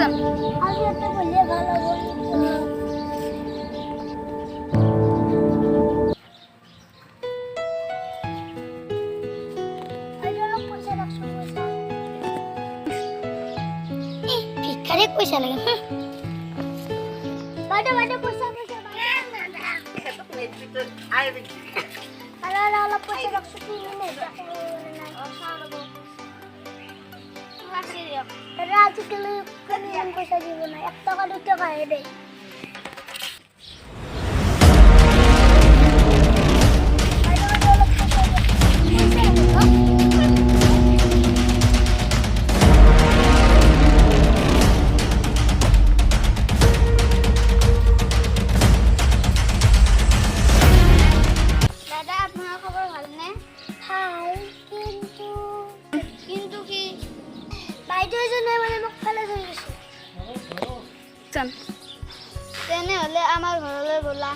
action আমি একটা বললে ভালো হবে ভিক্ষারে পয়সা লাগে বাটা বাটা পয়সা পয়সা আলা আলা আলা পয়সা রাখছো কি নেই রাজু কেন কেন পয়সা দিব না 1 টাকা 2 টাকা এডে দাদা আপনার খবর ভালো না হাই কিন্তু কিন্তু কি বাইরের জন্য মানে মুখ ফেলে ধরে গেছে চল তেনে হলে আমার ঘরলৈ বলা